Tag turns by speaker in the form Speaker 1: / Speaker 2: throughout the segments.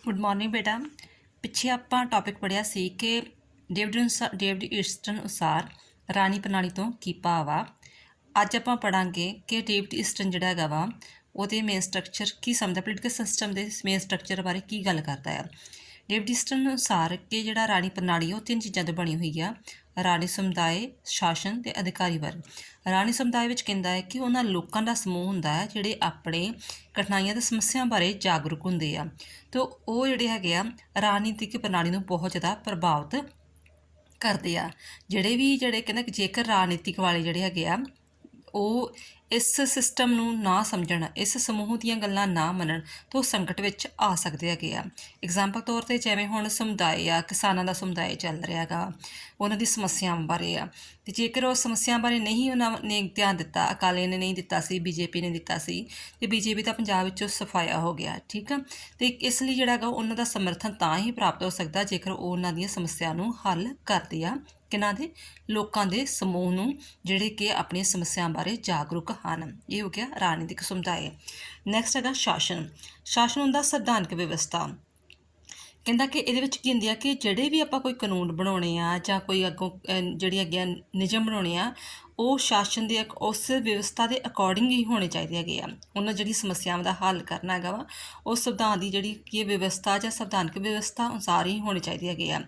Speaker 1: Good morning ਬੇਟਾ। ਪਿੱਛੇ ਆਪਾਂ ਟੌਪਿਕ ਪੜ੍ਹਿਆ ਸੀ ਕਿ ਡੇਵਿਡ ਈਸਟਨ ਅਨੁਸਾਰ ਰਾਣੀ ਪ੍ਰਣਾਲੀ ਤੋਂ ਕੀ ਭਾਵ ਆ। ਅੱਜ ਆਪਾਂ ਪੜ੍ਹਾਂਗੇ ਕਿ ਡੇਵਿਡ ਈਸਟਨ ਜਿਹੜਾ ਹੈਗਾ ਵਾ ਉਹਦੇ ਮੇਨ ਸਟਰਕਚਰ ਕੀ ਸਮਝਦਾ, ਪੋਲੀਟੀਕਲ ਸਿਸਟਮ ਦੇ ਮੇਨ ਸਟਰਕਚਰ ਬਾਰੇ ਕੀ ਗੱਲ ਕਰਦਾ ਹੈ। ਡੇਵਿਡ ਈਸਟਨ ਅਨੁਸਾਰ ਕਿ ਜਿਹੜਾ ਰਾਣੀ ਪ੍ਰਣਾਲੀ ਉਹ 3 ਚੀਜ਼ਾਂ ਤੋਂ ਬਣੀ ਹੋਈ ਆ: ਰਾਣੀ ਸਮੁਦਾਇ, ਸ਼ਾਸਨ ਤੇ ਅਧਿਕਾਰੀ ਵਰਗ। ਰਾਣੀ ਸਮੁਦਾਇ ਵਿੱਚ ਕਹਿੰਦਾ ਹੈ ਕਿ ਉਹਨਾਂ ਲੋਕਾਂ ਦਾ ਸਮੂਹ ਹੁੰਦਾ ਹੈ ਜਿਹੜੇ ਆਪਣੇ ਕਠਿਨਾਈਆਂ ਤੇ ਸਮੱਸਿਆ ਬਾਰੇ ਜਾਗਰੂਕ ਹੁੰਦੇ ਆ ਤੇ ਉਹ ਜਿਹੜੇ ਹੈਗੇ ਆ ਰਾਜਨੀਤਿਕ ਪ੍ਰਣਾਲੀ ਨੂੰ ਬਹੁਤ ਜ਼ਿਆਦਾ ਪ੍ਰਭਾਵਿਤ ਕਰਦੇ ਆ। ਜਿਹੜੇ ਕਹਿੰਦੇ ਜੇਕਰ ਰਾਜਨੀਤਿਕ ਵਾਲੇ ਜਿਹੜੇ ਹੈਗੇ ਆ ਉਹ ਇਸ ਸਿਸਟਮ ਨੂੰ ਨਾ ਸਮਝਣ, ਇਸ ਸਮੂਹ ਦੀਆਂ ਗੱਲਾਂ ਨਾ ਮੰਨਣ ਤਾਂ ਉਹ ਸੰਕਟ ਵਿੱਚ ਆ ਸਕਦੇ ਹੈਗੇ ਆ। ਐਗਜ਼ਾਮਪਲ ਤੌਰ 'ਤੇ ਜਿਵੇਂ ਹੁਣ ਸਮੁਦਾਇ ਆ, ਕਿਸਾਨਾਂ ਦਾ ਸਮੁਦਾਇ ਚੱਲ ਰਿਹਾ ਹੈਗਾ, ਉਹਨਾਂ ਦੀ ਸਮੱਸਿਆਵਾਂ ਬਾਰੇ ਆ, ਅਤੇ ਜੇਕਰ ਉਹ ਸਮੱਸਿਆ ਬਾਰੇ ਨਹੀਂ ਉਹਨਾਂ ਨੇ ਧਿਆਨ ਦਿੱਤਾ, ਅਕਾਲੀ ਨੇ ਨਹੀਂ ਦਿੱਤਾ ਸੀ, BJP ਨੇ ਦਿੱਤਾ ਸੀ, ਅਤੇ BJP ਤਾਂ ਪੰਜਾਬ ਵਿੱਚੋਂ ਸਫਾਇਆ ਹੋ ਗਿਆ, ਠੀਕ ਆ। ਅਤੇ ਇਸ ਲਈ ਜਿਹੜਾ ਹੈਗਾ ਉਹਨਾਂ ਦਾ ਸਮਰਥਨ ਤਾਂ ਹੀ ਪ੍ਰਾਪਤ ਹੋ ਸਕਦਾ ਜੇਕਰ ਉਹ ਉਹਨਾਂ ਦੀਆਂ ਸਮੱਸਿਆ ਨੂੰ ਹੱਲ ਕਰਦੇ ਆ। ਕਿਹਨਾਂ ਦੇ? ਲੋਕਾਂ ਦੇ ਸਮੂਹ ਨੂੰ ਜਿਹੜੇ ਕਿ ਆਪਣੀਆਂ ਸਮੱਸਿਆ ਬਾਰੇ ਜਾਗਰੂਕ ਹਨ। ਇਹ ਹੋ ਗਿਆ ਰਾਜਨੀਤਿਕ ਸਮੁਦਾਇ। ਨੈਕਸਟ ਹੈਗਾ ਸ਼ਾਸਨ। ਸ਼ਾਸਨ ਹੁੰਦਾ ਸੰਵਿਧਾਨਕ ਵਿਵਸਥਾ। ਕਹਿੰਦਾ ਕਿ ਇਹਦੇ ਵਿੱਚ ਕੀ ਹੁੰਦੀ ਆ ਕਿ ਜਿਹੜੇ ਵੀ ਆਪਾਂ ਕੋਈ ਕਾਨੂੰਨ ਬਣਾਉਣੇ ਆ ਜਾਂ ਕੋਈ ਅੱਗੋਂ ਜਿਹੜੀ ਹੈਗੇ ਆ ਨਿਯਮ ਬਣਾਉਣੇ ਆ, ਉਹ ਸ਼ਾਸਨ ਦੇ ਉਸ ਵਿਵਸਥਾ ਦੇ ਅਕੋਰਡਿੰਗ ਹੀ ਹੋਣੇ ਚਾਹੀਦੇ ਹੈਗੇ ਆ। ਉਹਨਾਂ ਜਿਹੜੀ ਸਮੱਸਿਆਵਾਂ ਦਾ ਹੱਲ ਕਰਨਾ ਹੈਗਾ ਵਾ ਉਹ ਸੰਵਿਧਾਨ ਦੀ ਜਿਹੜੀ ਕੀ ਵਿਵਸਥਾ ਜਾਂ ਸੰਵਿਧਾਨਕ ਵਿਵਸਥਾ ਅਨੁਸਾਰ ਹੀ ਹੋਣੇ ਚਾਹੀਦੇ ਹੈਗੇ ਆ।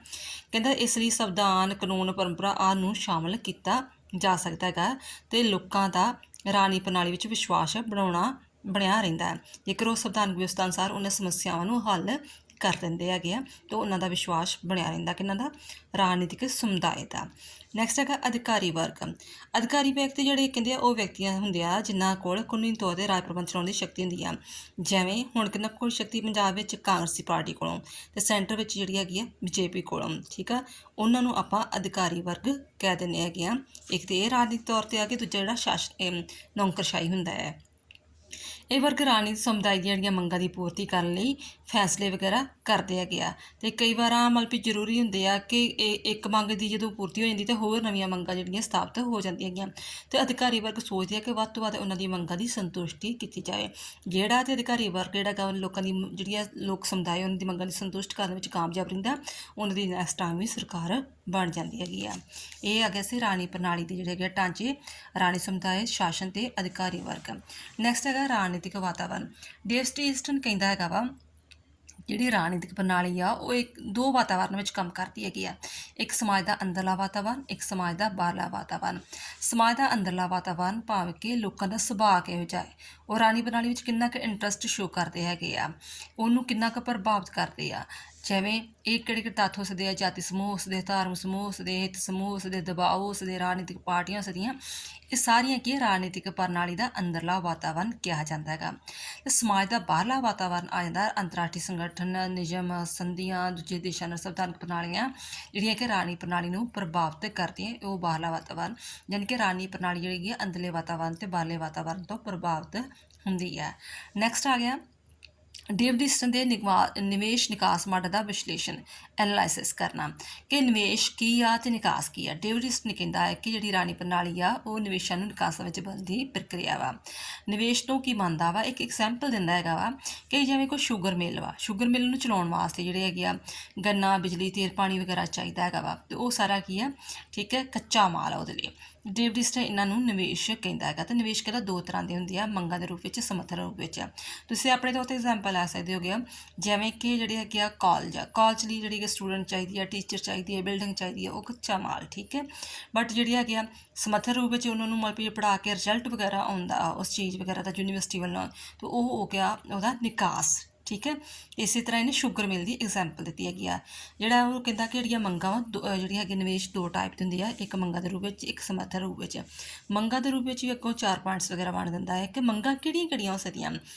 Speaker 1: ਕਹਿੰਦਾ ਇਸ ਲਈ ਸੰਵਿਧਾਨ, ਕਾਨੂੰਨ, ਪਰੰਪਰਾ ਆਦਿ ਨੂੰ ਸ਼ਾਮਲ ਕੀਤਾ ਜਾ ਸਕਦਾ ਹੈਗਾ ਅਤੇ ਲੋਕਾਂ ਦਾ ਰਾਣੀ ਪ੍ਰਣਾਲੀ ਵਿੱਚ ਵਿਸ਼ਵਾਸ ਬਣਿਆ ਰਹਿੰਦਾ ਹੈ। ਜੇਕਰ ਉਹ ਸੰਵਿਧਾਨਕ ਵਿਵਸਥਾ ਅਨੁਸਾਰ ਉਹਨਾਂ ਸਮੱਸਿਆਵਾਂ ਨੂੰ ਹੱਲ ਕਰ ਦਿੰਦੇ ਹੈਗੇ ਆ ਤਾਂ ਉਹਨਾਂ ਦਾ ਵਿਸ਼ਵਾਸ ਬਣਿਆ ਰਹਿੰਦਾ ਕਿਹਨਾਂ ਦਾ? ਰਾਜਨੀਤਿਕ ਸਮੁਦਾਇ ਦਾ। ਨੈਕਸਟ ਹੈਗਾ ਅਧਿਕਾਰੀ ਵਰਗ। ਅਧਿਕਾਰੀ ਵਿਅਕਤੀ ਜਿਹੜੇ ਕਹਿੰਦੇ ਆ ਉਹ ਵਿਅਕਤੀਆਂ ਹੁੰਦੇ ਆ ਜਿਨ੍ਹਾਂ ਕੋਲ ਕਾਨੂੰਨੀ ਤੌਰ 'ਤੇ ਰਾਜ ਪ੍ਰਬੰਧ ਚਲਾਉਣ ਦੀ ਸ਼ਕਤੀ ਹੁੰਦੀ ਆ। ਜਿਵੇਂ ਹੁਣ ਕਿੰਨਾ ਕੋਲ ਸ਼ਕਤੀ ਪੰਜਾਬ ਵਿੱਚ ਕਾਂਗਰਸੀ ਪਾਰਟੀ ਕੋਲੋਂ ਅਤੇ ਸੈਂਟਰ ਵਿੱਚ ਜਿਹੜੀ ਹੈਗੀ ਆ BJP ਕੋਲੋਂ, ਠੀਕ ਆ। ਉਹਨਾਂ ਨੂੰ ਆਪਾਂ ਅਧਿਕਾਰੀ ਵਰਗ ਕਹਿ ਦਿੰਦੇ ਹੈਗੇ ਆ। ਇੱਕ ਤਾਂ ਇਹ ਰਾਜਨੀਤਿਕ ਤੌਰ 'ਤੇ ਆ ਕਿ ਦੂਜਾ ਜਿਹੜਾ ਸ਼ਾਸਨ ਨੌਕਰਸ਼ਾਹੀ ਹੁੰਦਾ ਹੈ। ਇਹ ਵਰਗ ਰਾਜਨੀਤਿਕ ਸਮੁਦਾਇ ਦੀਆਂ ਜਿਹੜੀਆਂ ਮੰਗਾਂ ਦੀ ਪੂਰਤੀ ਕਰਨ ਲਈ ਫੈਸਲੇ ਵਗੈਰਾ ਕਰਦੇ ਹੈਗੇ ਆ। ਅਤੇ ਕਈ ਵਾਰ ਮਤਲਬ ਵੀ ਜ਼ਰੂਰੀ ਹੁੰਦੇ ਆ ਕਿ ਇਹ ਇੱਕ ਮੰਗ ਦੀ ਜਦੋਂ ਪੂਰਤੀ ਹੋ ਜਾਂਦੀ ਤਾਂ ਹੋਰ ਨਵੀਆਂ ਮੰਗਾਂ ਜਿਹੜੀਆਂ ਸਥਾਪਿਤ ਹੋ ਜਾਂਦੀਆਂ ਹੈਗੀਆਂ। ਅਤੇ ਅਧਿਕਾਰੀ ਵਰਗ ਸੋਚਦੇ ਆ ਕਿ ਵੱਧ ਤੋਂ ਵੱਧ ਉਹਨਾਂ ਦੀ ਮੰਗਾਂ ਦੀ ਸੰਤੁਸ਼ਟੀ ਕੀਤੀ ਜਾਵੇ। ਜਿਹੜਾ ਅਤੇ ਅਧਿਕਾਰੀ ਵਰਗ ਜਿਹੜਾ ਹੈਗਾ ਲੋਕਾਂ ਦੀ ਜਿਹੜੀਆਂ ਲੋਕ ਸਮੁਦਾਇ ਉਹਨਾਂ ਦੀ ਮੰਗਾਂ ਦੀ ਸੰਤੁਸ਼ਟ ਕਰਨ ਵਿੱਚ ਕਾਮਯਾਬ ਰਹਿੰਦਾ, ਉਹਨਾਂ ਦੀ ਨੈਕਸਟ ਟਾਈਮ ਵੀ ਸਰਕਾਰ ਬਣ ਜਾਂਦੀ ਹੈਗੀ ਆ। ਇਹ ਆ ਗਿਆ ਸੀ ਰਾਣੀ ਪ੍ਰਣਾਲੀ ਦੇ ਜਿਹੜੇ ਹੈਗੇ ਢਾਂਚੇ: ਰਾਣੀ ਸਮੁਦਾਇ, ਸ਼ਾਸਨ ਅਤੇ ਅਧਿਕਾਰੀ ਵਰਗ। ਨੈਕਸਟ ਹੈਗਾ ਰਾਜਨੀਤਿਕ ਵਾਤਾਵਰਨ। ਡੇਵਿਡ ਈਸਟਨ ਕਹਿੰਦਾ ਹੈਗਾ ਵਾ ਜਿਹੜੀ ਰਾਜਨੀਤਿਕ ਪ੍ਰਣਾਲੀ ਆ ਉਹ ਦੋ ਵਾਤਾਵਰਨ ਵਿੱਚ ਕੰਮ ਕਰਦੀ ਹੈਗੀ ਆ। ਇੱਕ ਸਮਾਜ ਦਾ ਅੰਦਰਲਾ ਵਾਤਾਵਰਨ, ਇੱਕ ਸਮਾਜ ਦਾ ਬਾਹਰਲਾ ਵਾਤਾਵਰਨ। ਸਮਾਜ ਦਾ ਅੰਦਰਲਾ ਵਾਤਾਵਰਨ ਭਾਵ ਕਿ ਲੋਕਾਂ ਦਾ ਸੁਭਾਅ ਕਿਹੋ ਜਿਹਾ ਹੈ, ਉਹ ਰਾਣੀ ਪ੍ਰਣਾਲੀ ਵਿੱਚ ਕਿੰਨਾ ਕੁ ਇੰਟਰਸਟ ਸ਼ੋ ਕਰਦੇ ਹੈਗੇ ਆ, ਉਹਨੂੰ ਕਿੰਨਾ ਕੁ ਪ੍ਰਭਾਵਿਤ ਕਰਦੇ ਆ। ਜਿਵੇਂ ਇਹ ਕਿਹੜੇ ਤੱਥ ਹੋ ਸਕਦੇ ਆ: ਜਾਤੀ ਸਮੂਹ ਹੋ ਸਕਦੇ, ਧਾਰਮਿਕ ਸਮੂਹ ਹੋ ਸਕਦੇ, ਹਿੱਤ ਸਮੂਹ ਹੋ ਸਕਦੇ, ਦਬਾਅ ਹੋ ਸਕਦੇ, ਰਾਜਨੀਤਿਕ ਪਾਰਟੀਆਂ ਹੋ ਸਕਦੀਆਂ। ਇਹ ਸਾਰੀਆਂ ਕੀ ਰਾਜਨੀਤਿਕ ਪ੍ਰਣਾਲੀ ਦਾ ਅੰਦਰਲਾ ਵਾਤਾਵਰਨ ਕਿਹਾ ਜਾਂਦਾ ਹੈਗਾ। ਅਤੇ ਸਮਾਜ ਦਾ ਬਾਹਰਲਾ ਵਾਤਾਵਰਨ ਆ ਜਾਂਦਾ ਅੰਤਰਰਾਸ਼ਟਰੀ ਸੰਗਠਨ, ਨਿਯਮ, ਸੰਧੀਆਂ, ਦੂਜੇ ਦੇਸ਼ਾਂ ਨਾਲ ਸੰਵਿਧਾਨਕ ਪ੍ਰਣਾਲੀਆਂ ਜਿਹੜੀਆਂ ਕਿ ਰਾਣੀ ਪ੍ਰਣਾਲੀ ਨੂੰ ਪ੍ਰਭਾਵਿਤ ਕਰਦੀਆਂ, ਉਹ ਬਾਹਰਲਾ ਵਾਤਾਵਰਨ। ਯਾਨੀ ਕਿ ਰਾਣੀ ਪ੍ਰਣਾਲੀ ਜਿਹੜੀ ਹੈ ਅੰਦਰਲੇ ਵਾਤਾਵਰਨ ਅਤੇ ਬਾਹਰਲੇ ਵਾਤਾਵਰਨ ਤੋਂ ਪ੍ਰਭਾਵਿਤ ਹੁੰਦੀ ਹੈ। ਨੈਕਸਟ ਆ ਗਿਆ ਡੇਵਿਡ ਈਸਟਨ ਦੇ ਨਿਵੇਸ਼ ਨਿਕਾਸ ਮਾਡਲ ਦਾ ਵਿਸ਼ਲੇਸ਼ਣ, ਐਨਾਲਾਈਸਿਸ ਕਰਨਾ ਕਿ ਨਿਵੇਸ਼ ਕੀ ਆ ਅਤੇ ਨਿਕਾਸ ਕੀ ਆ। ਡੇਵਿਡ ਈਸਟਨ ਕਹਿੰਦਾ ਹੈ ਕਿ ਜਿਹੜੀ ਰਾਣੀ ਪ੍ਰਣਾਲੀ ਆ ਉਹ ਨਿਵੇਸ਼ਾਂ ਨੂੰ ਨਿਕਾਸਾਂ ਵਿੱਚ ਬਦਲਣ ਦੀ ਪ੍ਰਕਿਰਿਆ ਵਾ। ਨਿਵੇਸ਼ ਤੋਂ ਕੀ ਮੰਨਦਾ ਵਾ? ਇੱਕ ਐਗਜ਼ਾਮਪਲ ਦਿੰਦਾ ਹੈਗਾ ਵਾ ਕਿ ਜਿਵੇਂ ਕੋਈ ਸ਼ੂਗਰ ਮਿੱਲ ਵਾ, ਸ਼ੂਗਰ ਮਿੱਲ ਨੂੰ ਚਲਾਉਣ ਵਾਸਤੇ ਜਿਹੜੇ ਹੈਗੇ ਆ ਗੰਨਾ, ਬਿਜਲੀ, ਤੇਲ, ਪਾਣੀ ਵਗੈਰਾ ਚਾਹੀਦਾ ਹੈਗਾ ਵਾ, ਅਤੇ ਉਹ ਸਾਰਾ ਕੀ ਆ, ਠੀਕ ਹੈ, ਕੱਚਾ ਮਾਲ ਆ ਉਹਦੇ ਲਈ। ਡੇਵਿਡ ਈਸਟਨ ਇਹਨਾਂ ਨੂੰ ਨਿਵੇਸ਼ ਕਹਿੰਦਾ ਹੈਗਾ। ਅਤੇ ਨਿਵੇਸ਼ ਕਹਿੰਦਾ ਦੋ ਤਰ੍ਹਾਂ ਦੇ ਹੁੰਦੇ ਆ: ਮੰਗਾਂ ਦੇ ਰੂਪ ਵਿੱਚ, ਸਮਰਥਨ ਰੂਪ ਵਿੱਚ। ਤੁਸੀਂ ਆਪਣੇ ਤੌਰ 'ਤੇ ਐਗਜ਼ਾਮਪਲ ਲੈ ਸਕਦੇ ਹੋਗੇ ਆ, ਜਿਵੇਂ ਕਿ ਜਿਹੜੇ ਹੈਗੇ ਆ ਕਾਲਜ ਲਈ ਜਿਹੜੀ ਸਟੂਡੈਂਟ ਚਾਹੀਦੀ ਆ, ਟੀਚਰ ਚਾਹੀਦੀ ਹੈ, ਬਿਲਡਿੰਗ ਚਾਹੀਦੀ ਹੈ, ਉਹ ਕੱਚਾ ਮਾਲ, ਠੀਕ ਹੈ। ਬਟ ਜਿਹੜੀ ਹੈਗੇ ਆ ਸਮਰਥਨ ਰੂਪ ਵਿੱਚ ਉਹਨਾਂ ਨੂੰ ਮਤਲਬ ਪੜ੍ਹਾ ਕੇ ਰਿਜ਼ਲਟ ਵਗੈਰਾ ਆਉਂਦਾ ਉਸ ਚੀਜ਼ ਵਗੈਰਾ ਦਾ ਯੂਨੀਵਰਸਿਟੀ ਵੱਲੋਂ, ਤਾਂ ਉਹ ਹੋ ਗਿਆ ਉਹਦਾ ਨਿਕਾਸ, ਠੀਕ ਹੈ। ਇਸੇ ਤਰ੍ਹਾਂ ਇਹਨੇ ਸ਼ੂਗਰ ਮਿਲ ਦੀ ਐਗਜ਼ਾਮਪਲ ਦਿੱਤੀ ਹੈਗੀ ਆ। ਜਿਹੜਾ ਉਹ ਕਹਿੰਦਾ ਕਿ ਜਿਹੜੀਆਂ ਮੰਗਾਂ ਵਾ ਜਿਹੜੀਆਂ ਹੈਗੇ ਨਿਵੇਸ਼ ਦੋ ਟਾਈਪ ਦੀ ਹੁੰਦੀ ਆ, ਇੱਕ ਮੰਗਾਂ ਦੇ ਰੂਪ ਵਿੱਚ, ਇੱਕ ਸਮਰਥਨ ਰੂਪ ਵਿੱਚ। ਮੰਗਾਂ ਦੇ ਰੂਪ ਵਿੱਚ ਵੀ ਅੱਗੋਂ 4 ਪੁਆਇੰਟਸ ਵਗੈਰਾ ਬਣ ਦਿੰਦਾ ਹੈ ਕਿ ਮੰਗਾਂ ਕਿਹੜੀਆਂ ਹੋ ਸਕਦੀਆਂ।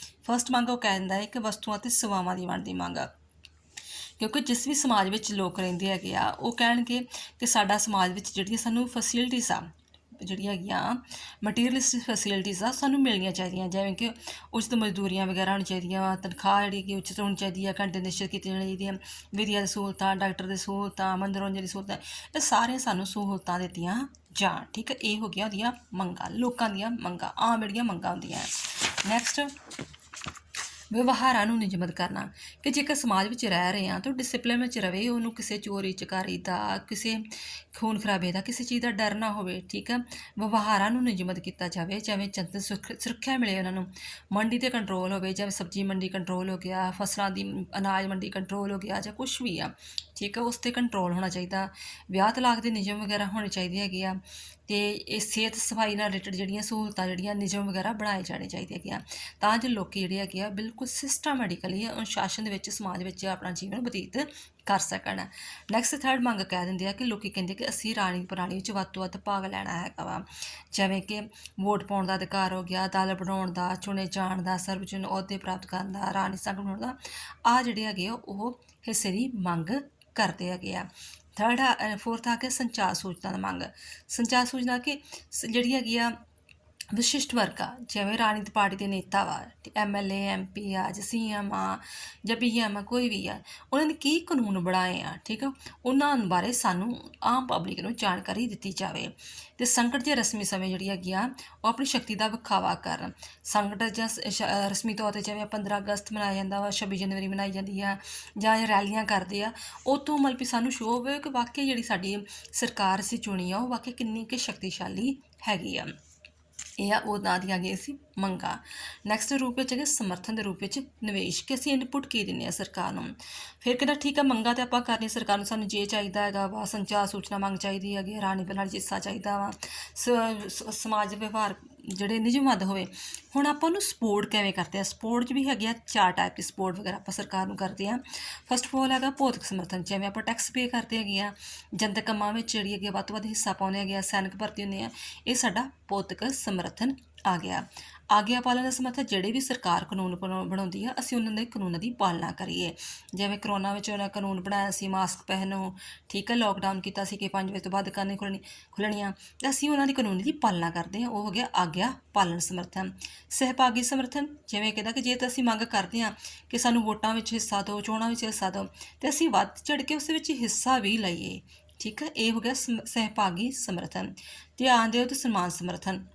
Speaker 1: ਫਸਟ ਮੰਗ ਉਹ ਕਹਿ ਦਿੰਦਾ ਹੈ ਕਿ ਵਸਤੂਆਂ ਅਤੇ ਸੇਵਾਵਾਂ ਦੀ ਬਣਦੀ ਮੰਗ, ਕਿਉਂਕਿ ਜਿਸ ਵੀ ਸਮਾਜ ਵਿੱਚ ਲੋਕ ਰਹਿੰਦੇ ਹੈਗੇ ਆ ਉਹ ਕਹਿਣਗੇ ਕਿ ਸਾਡਾ ਸਮਾਜ ਵਿੱਚ ਜਿਹੜੀਆਂ ਸਾਨੂੰ ਫੈਸਿਲਿਟੀਜ਼ ਆ, ਜਿਹੜੀਆਂ ਹੈਗੀਆਂ ਮਟੀਰੀਅਲਿਸਟਿਕ ਫੈਸਿਲਿਟੀਜ਼ ਆ, ਸਾਨੂੰ ਮਿਲਣੀਆਂ ਚਾਹੀਦੀਆਂ। ਜਿਵੇਂ ਕਿ ਉਚਿਤ ਮਜ਼ਦੂਰੀਆਂ ਵਗੈਰਾ ਹੋਣੀ ਚਾਹੀਦੀਆਂ ਵਾ, ਤਨਖਾਹ ਜਿਹੜੀ ਕਿ ਉਚਿਤ ਹੋਣੀ ਚਾਹੀਦੀ ਆ, ਘੰਟੇ ਨਿਸ਼ਚਿਤ ਕੀਤੀਆਂ ਜਾਣੀਆਂ ਚਾਹੀਦੀਆਂ, ਵਿਦਿਆ ਦੀ ਸਹੂਲਤਾਂ, ਡਾਕਟਰ ਦੀ ਸਹੂਲਤਾਂ, ਮਨੋਰੰਜਨ ਦੀ ਸਹੂਲਤਾਂ, ਇਹ ਸਾਰੀਆਂ ਸਾਨੂੰ ਸਹੂਲਤਾਂ ਦਿੱਤੀਆਂ ਜਾਣ, ਠੀਕ ਹੈ। ਇਹ ਹੋ ਗਿਆ ਉਹਦੀਆਂ ਮੰਗਾਂ, ਲੋਕਾਂ ਦੀਆਂ ਮੰਗਾਂ, ਆਮ ਜਿਹੜੀਆਂ ਮੰਗਾਂ ਹੁੰਦੀਆਂ। ਨੈਕਸਟ ਵਿਵਹਾਰਾਂ ਨੂੰ ਨਿਯਮਤ ਕਰਨਾ ਕਿ ਜੇਕਰ ਸਮਾਜ ਵਿੱਚ ਰਹਿ ਰਹੇ ਹਾਂ ਤਾਂ ਡਿਸਿਪਲਿਨ ਵਿੱਚ ਰਵੇ, ਉਹਨੂੰ ਕਿਸੇ ਚੋਰੀ ਚਕਾਰੀ ਦਾ, ਕਿਸੇ ਖੂਨ ਖਰਾਬੇ ਦਾ, ਕਿਸੇ ਚੀਜ਼ ਦਾ ਡਰ ਨਾ ਹੋਵੇ। ਠੀਕ ਹੈ, ਵਿਵਹਾਰਾਂ ਨੂੰ ਨਿਯਮਤ ਕੀਤਾ ਜਾਵੇ, ਜਿਵੇਂ ਜਨਤਕ ਸੁਰੱਖਿਆ ਮਿਲੇ ਉਹਨਾਂ ਨੂੰ, ਮੰਡੀ 'ਤੇ ਕੰਟਰੋਲ ਹੋਵੇ, ਜਿਵੇਂ ਸਬਜ਼ੀ ਮੰਡੀ ਕੰਟਰੋਲ ਹੋ ਗਿਆ, ਫਸਲਾਂ ਦੀ ਅਨਾਜ ਮੰਡੀ ਕੰਟਰੋਲ ਹੋ ਗਿਆ, ਜਾਂ ਕੁਛ ਵੀ ਆ। ਠੀਕ ਹੈ, ਉਸ 'ਤੇ ਕੰਟਰੋਲ ਹੋਣਾ ਚਾਹੀਦਾ। ਵਿਆਹ ਤਲਾਕ ਦੇ ਨਿਯਮ ਵਗੈਰਾ ਹੋਣੇ ਚਾਹੀਦੇ ਹੈਗੇ ਆ, ਅਤੇ ਇਹ ਸਿਹਤ ਸਫਾਈ ਨਾਲ ਰਿਲੇਟਡ ਜਿਹੜੀਆਂ ਸਹੂਲਤਾਂ, ਜਿਹੜੀਆਂ ਨਿਯਮ ਵਗੈਰਾ ਬਣਾਏ ਜਾਣੇ ਚਾਹੀਦੇ ਹੈਗੇ ਆ, ਤਾਂ ਜੋ ਲੋਕ ਜਿਹੜੇ ਹੈਗੇ ਆ ਬਿਲਕੁਲ ਸਿਸਟਮੈਟਿਕਲੀ ਅਨੁਸ਼ਾਸਨ ਦੇ ਵਿੱਚ ਸਮਾਜ ਵਿੱਚ ਆਪਣਾ ਜੀਵਨ ਬਤੀਤ ਕਰ ਸਕਣ। ਨੈਕਸਟ ਥਰਡ ਮੰਗ ਕਹਿ ਦਿੰਦੇ ਆ ਕਿ ਲੋਕ ਕਹਿੰਦੇ ਕਿ ਅਸੀਂ ਰਾਣੀ ਪ੍ਰਣਾਲੀ ਵਿੱਚ ਵੱਧ ਤੋਂ ਵੱਧ ਭਾਗ ਲੈਣਾ ਹੈਗਾ ਵਾ, ਜਿਵੇਂ ਕਿ ਵੋਟ ਪਾਉਣ ਦਾ ਅਧਿਕਾਰ ਹੋ ਗਿਆ, ਦਲ ਬਣਾਉਣ ਦਾ, ਚੁਣੇ ਜਾਣ ਦਾ, ਸਰਵਜਨ ਅਹੁਦੇ ਪ੍ਰਾਪਤ ਕਰਨ ਦਾ, ਰਾਣੀ ਸੰਘ ਬਣਾਉਣ ਦਾ, ਆਹ ਜਿਹੜੇ ਹੈਗੇ ਆ ਉਹ ਹਿੱਸੇ ਦੀ ਮੰਗ ਕਰਦੇ ਹੈਗੇ ਆ। ਫੋਰਥ ਆ ਕੇ ਸੰਚਾਰ ਸੂਚਨਾ ਦੀ ਮੰਗ। ਸੰਚਾਰ ਸੂਚਨਾ ਕਿ ਜਿਹੜੀ ਹੈਗੀ ਆ ਵਿਸ਼ਿਸ਼ਟ ਵਰਗ ਆ, ਜਿਵੇਂ ਰਾਜਨੀਤਿਕ ਪਾਰਟੀ ਦੇ ਨੇਤਾ ਵਾ, MLA MP ਆ, ਜਾਂ CM ਆ, ਜਾਂ PM ਆ, ਕੋਈ ਵੀ ਆ, ਉਹਨਾਂ ਨੇ ਕੀ ਕਾਨੂੰਨ ਬਣਾਏ ਆ। ਠੀਕ ਆ, ਉਹਨਾਂ ਬਾਰੇ ਸਾਨੂੰ ਆਮ ਪਬਲਿਕ ਨੂੰ ਜਾਣਕਾਰੀ ਦਿੱਤੀ ਜਾਵੇ। ਅਤੇ ਸੰਕਟ ਜਾਂ ਰਸਮੀ ਸਮੇਂ ਜਿਹੜੀ ਹੈਗੀ ਆ ਉਹ ਆਪਣੀ ਸ਼ਕਤੀ ਦਾ ਵਿਖਾਵਾ ਕਰਨ। ਸੰਕਟ ਜਾਂ ਰਸਮੀ ਤੌਰ 'ਤੇ ਜਿਵੇਂ 15 ਅਗਸਤ ਮਨਾਇਆ ਜਾਂਦਾ ਵਾ, 26 ਜਨਵਰੀ ਮਨਾਈ ਜਾਂਦੀ ਆ, ਜਾਂ ਰੈਲੀਆਂ ਕਰਦੇ ਆ, ਉੱਥੋਂ ਮਤਲਬ ਵੀ ਸਾਨੂੰ ਸ਼ੋਅ ਹੋਵੇ ਕਿ ਵਾਕਈ ਜਿਹੜੀ ਸਾਡੀ ਸਰਕਾਰ ਅਸੀਂ ਚੁਣੀ ਆ ਉਹ ਵਾਕਈ ਕਿੰਨੀ ਕੁ ਸ਼ਕਤੀਸ਼ਾਲੀ ਹੈਗੀ ਆ। ਇਹ ਆ ਉਹਨਾਂ ਦੀਆਂ ਹੈਗੀਆਂ ਸੀ ਮੰਗਾਂ। ਨੈਕਸਟ ਰੂਪ ਵਿੱਚ ਹੈਗੇ ਸਮਰਥਨ ਦੇ ਰੂਪ ਵਿੱਚ ਨਿਵੇਸ਼, ਕਿ ਅਸੀਂ ਇਨਪੁੱਟ ਕੀ ਦਿੰਦੇ ਹਾਂ ਸਰਕਾਰ ਨੂੰ। ਫਿਰ ਕਹਿੰਦਾ ਠੀਕ ਹੈ, ਮੰਗਾਂ ਤਾਂ ਆਪਾਂ ਕਰਨੀ ਸਰਕਾਰ ਨੂੰ, ਸਾਨੂੰ ਜੇ ਚਾਹੀਦਾ ਹੈਗਾ ਵਾ, ਸੰਚਾਰ ਸੂਚਨਾ ਮੰਗ ਚਾਹੀਦੀ ਹੈਗੀ, ਰਾਣੀ ਪ੍ਰਣਾਲੀ ਹਿੱਸਾ ਚਾਹੀਦਾ ਵਾ, ਸਮਾਜ ਵਿਵਹਾਰ ਜਿਹੜੇ ਨਿਯਮਬੱਧ ਹੋਵੇ। ਹੁਣ ਆਪਾਂ ਉਹਨੂੰ ਸਪੋਰਟ ਕਿਵੇਂ ਕਰਦੇ ਹਾਂ? ਸਪੋਰਟ 'ਚ ਵੀ ਹੈਗੇ ਆ 4 ਟਾਈਪ ਦੀ ਸਪੋਰਟ ਵਗੈਰਾ ਆਪਾਂ ਸਰਕਾਰ ਨੂੰ ਕਰਦੇ ਹਾਂ। ਫਸਟ ਆਫ ਆਲ ਹੈਗਾ ਭੌਤਿਕ ਸਮਰਥਨ, ਜਿਵੇਂ ਆਪਾਂ ਟੈਕਸ ਪੇ ਕਰਦੇ ਹੈਗੇ ਆ, ਜਨਤਕ ਕੰਮਾਂ ਵਿੱਚ ਜਿਹੜੀ ਹੈਗੀ ਵੱਧ ਤੋਂ ਵੱਧ ਹਿੱਸਾ ਪਾਉਂਦੇ ਹੈਗੇ ਆ, ਸੈਨਿਕ ਭਰਤੀ ਹੁੰਦੇ ਆ, ਇਹ ਸਾਡਾ ਭੌਤਿਕ ਸਮਰਥਨ ਆ ਗਿਆ। ਆਗਿਆ ਪਾਲਣ ਦਾ ਸਮਰਥਨ, ਜਿਹੜੇ ਵੀ ਸਰਕਾਰ ਕਾਨੂੰਨ ਬਣਾਉਂਦੀ ਆ ਅਸੀਂ ਉਹਨਾਂ ਦੇ ਕਾਨੂੰਨਾਂ ਦੀ ਪਾਲਣਾ ਕਰੀਏ। ਜਿਵੇਂ ਕਰੋਨਾ ਵਿੱਚ ਉਹਨਾਂ ਕਾਨੂੰਨ ਬਣਾਇਆ ਸੀ ਮਾਸਕ ਪਹਿਨੋ, ਠੀਕ ਹੈ, ਲੋਕਡਾਊਨ ਕੀਤਾ ਸੀ ਕਿ 5 ਵਜੇ ਤੋਂ ਬਾਅਦ ਦੁਕਾਨਾਂ ਖੁੱਲ੍ਹਣੀਆਂ, ਅਤੇ ਅਸੀਂ ਉਹਨਾਂ ਦੀ ਕਾਨੂੰਨ ਦੀ ਪਾਲਣਾ ਕਰਦੇ ਹਾਂ, ਉਹ ਹੋ ਗਿਆ ਆਗਿਆ ਪਾਲਣ ਸਮਰਥਨ। ਸਹਿਭਾਗੀ ਸਮਰਥਨ, ਜਿਵੇਂ ਕਹਿੰਦਾ ਕਿ ਜੇ ਤਾਂ ਅਸੀਂ ਮੰਗ ਕਰਦੇ ਹਾਂ ਕਿ ਸਾਨੂੰ ਵੋਟਾਂ ਵਿੱਚ ਹਿੱਸਾ ਦਿਓ, ਚੋਣਾਂ ਵਿੱਚ ਹਿੱਸਾ ਦਿਓ, ਅਤੇ ਅਸੀਂ ਵੱਧ ਚੜ੍ਹ ਕੇ ਉਸ ਵਿੱਚ ਹਿੱਸਾ ਵੀ ਲਈਏ। ਠੀਕ ਹੈ, ਇਹ ਹੋ ਗਿਆ ਸਹਿਭਾਗੀ ਸਮਰਥਨ। ਧਿਆਨ ਦਿਓ ਅਤੇ ਸਨਮਾਨ ਸਮਰਥਨ,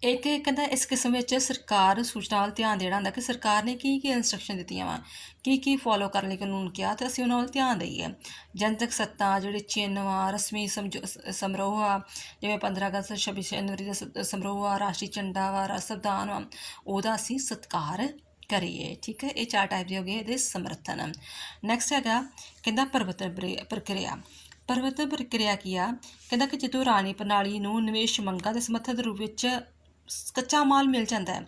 Speaker 1: ਇੱਕ ਕਹਿੰਦਾ ਇਸ ਕਿਸਮ ਵਿੱਚ ਸਰਕਾਰ ਸੂਚਨਾ ਵੱਲ ਧਿਆਨ ਦੇਣਾ ਹੁੰਦਾ ਕਿ ਸਰਕਾਰ ਨੇ ਕੀ ਕੀ ਇੰਸਟਰਕਸ਼ਨ ਦਿੱਤੀਆਂ ਵਾ, ਕੀ ਫੋਲੋ ਕਰਨ ਲਈ ਕਾਨੂੰਨ ਕਿਹਾ, ਅਤੇ ਅਸੀਂ ਉਹਨਾਂ ਵੱਲ ਧਿਆਨ ਦਈਏ। ਜਨਤਕ ਸੱਤਾ, ਜਿਹੜੇ ਚਿੰਨ੍ਹ ਆ, ਰਸਮੀ ਸਮਾਰੋਹ ਆ, ਜਿਵੇਂ 15 ਅਗਸਤ 26 ਜਨਵਰੀ ਦਾ ਸਮਾਰੋਹ ਆ, ਰਾਸ਼ਟਰੀ ਝੰਡਾ ਵਾ, ਸੰਵਿਧਾਨ ਵਾ, ਉਹਦਾ ਅਸੀਂ ਸਤਿਕਾਰ ਕਰੀਏ। ਠੀਕ ਹੈ, ਇਹ 4 ਟਾਈਪ ਦੇ ਹੋ ਗਏ ਇਹਦੇ ਸਮਰਥਨ। ਨੈਕਸਟ ਹੈਗਾ ਕਹਿੰਦਾ ਪਰਿਵਰਤਨ ਪ੍ਰਕਿਰਿਆ। ਪਰਿਵਰਤਨ ਪ੍ਰਕਿਰਿਆ ਕੀ ਆ? ਕਹਿੰਦਾ ਕਿ ਜਦੋਂ ਰਾਣੀ ਪ੍ਰਣਾਲੀ ਨੂੰ ਨਿਵੇਸ਼ ਮੰਗਾਂ ਦੇ ਸਮਰਥਨ ਦੇ ਰੂਪ ਵਿੱਚ ਕੱਚਾ ਮਾਲ ਮਿਲ ਜਾਂਦਾ ਹੈ,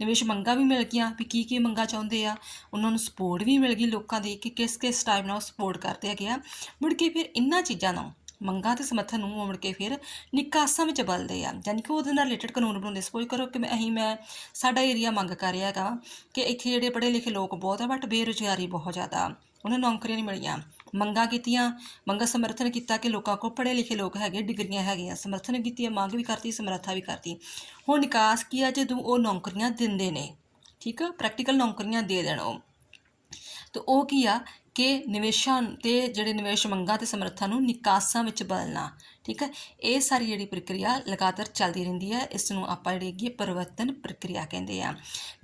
Speaker 1: ਨਿਵੇਸ਼ ਮੰਗਾਂ ਵੀ ਮਿਲ ਗਈਆਂ ਵੀ ਕੀ ਮੰਗਾਂ ਚਾਹੁੰਦੇ ਆ, ਉਹਨਾਂ ਨੂੰ ਸਪੋਰਟ ਵੀ ਮਿਲ ਗਈ ਲੋਕਾਂ ਦੀ ਕਿ ਕਿਸ ਟਾਈਪ ਨਾਲ ਉਹ ਸਪੋਰਟ ਕਰਦੇ ਹੈਗੇ ਆ। ਮੁੜ ਕੇ ਫਿਰ ਇਹਨਾਂ ਚੀਜ਼ਾਂ ਨੂੰ, ਮੰਗਾਂ ਅਤੇ ਸਮਰਥਨ ਨੂੰ ਮੁੜ ਕੇ ਫਿਰ ਨਿਕਾਸਾਂ ਵਿੱਚ ਬਦਲਦੇ ਆ, ਯਾਨੀ ਕਿ ਉਹਦੇ ਨਾਲ ਰਿਲੇਟਡ ਕਾਨੂੰਨ ਬਣਾਉਂਦੇ। ਸਪੋਜ਼ ਕਰੋ ਕਿ ਸਾਡਾ ਏਰੀਆ ਮੰਗ ਕਰ ਰਿਹਾ ਹੈਗਾ ਕਿ ਇੱਥੇ ਜਿਹੜੇ ਪੜ੍ਹੇ ਲਿਖੇ ਲੋਕ ਬਹੁਤ ਆ ਬਟ ਬੇਰੁਜ਼ਗਾਰੀ ਬਹੁਤ ਜ਼ਿਆਦਾ, ਉਹਨਾਂ ਨੂੰ ਨੌਕਰੀਆਂ ਨਹੀਂ ਮਿਲੀਆਂ। ਮੰਗਾਂ ਕੀਤੀਆਂ, ਮੰਗਾਂ ਸਮਰਥਨ ਕੀਤਾ ਕਿ ਲੋਕਾਂ ਕੋਲ ਪੜ੍ਹੇ ਲਿਖੇ ਲੋਕ ਹੈਗੇ, ਡਿਗਰੀਆਂ ਹੈਗੀਆਂ, ਸਮਰਥਨ ਕੀਤੀ, ਮੰਗ ਵੀ ਕਰਤੀ, ਸਮਰੱਥਾ ਵੀ ਕਰਤੀ। ਹੁਣ ਨਿਕਾਸ ਕੀ ਆ? ਜਦੋਂ ਉਹ ਨੌਕਰੀਆਂ ਦਿੰਦੇ ਨੇ, ਠੀਕ ਆ, ਪ੍ਰੈਕਟੀਕਲ ਨੌਕਰੀਆਂ ਦੇ ਦੇਣ ਉਹ, ਤਾਂ ਉਹ ਕੀ ਆ ਕਿ ਨਿਵੇਸ਼ਾਂ ਅਤੇ ਜਿਹੜੇ ਨਿਵੇਸ਼ ਮੰਗਾਂ ਅਤੇ ਸਮਰੱਥਾ ਨੂੰ ਨਿਕਾਸਾਂ ਵਿੱਚ ਬਦਲਣਾ। ਠੀਕ ਹੈ, ਇਹ ਸਾਰੀ ਜਿਹੜੀ ਪ੍ਰਕਿਰਿਆ ਲਗਾਤਾਰ ਚੱਲਦੀ ਰਹਿੰਦੀ ਹੈ, ਇਸ ਨੂੰ ਆਪਾਂ ਜਿਹੜੀ ਹੈਗੀ ਪਰਿਵਰਤਨ ਪ੍ਰਕਿਰਿਆ ਕਹਿੰਦੇ ਆ।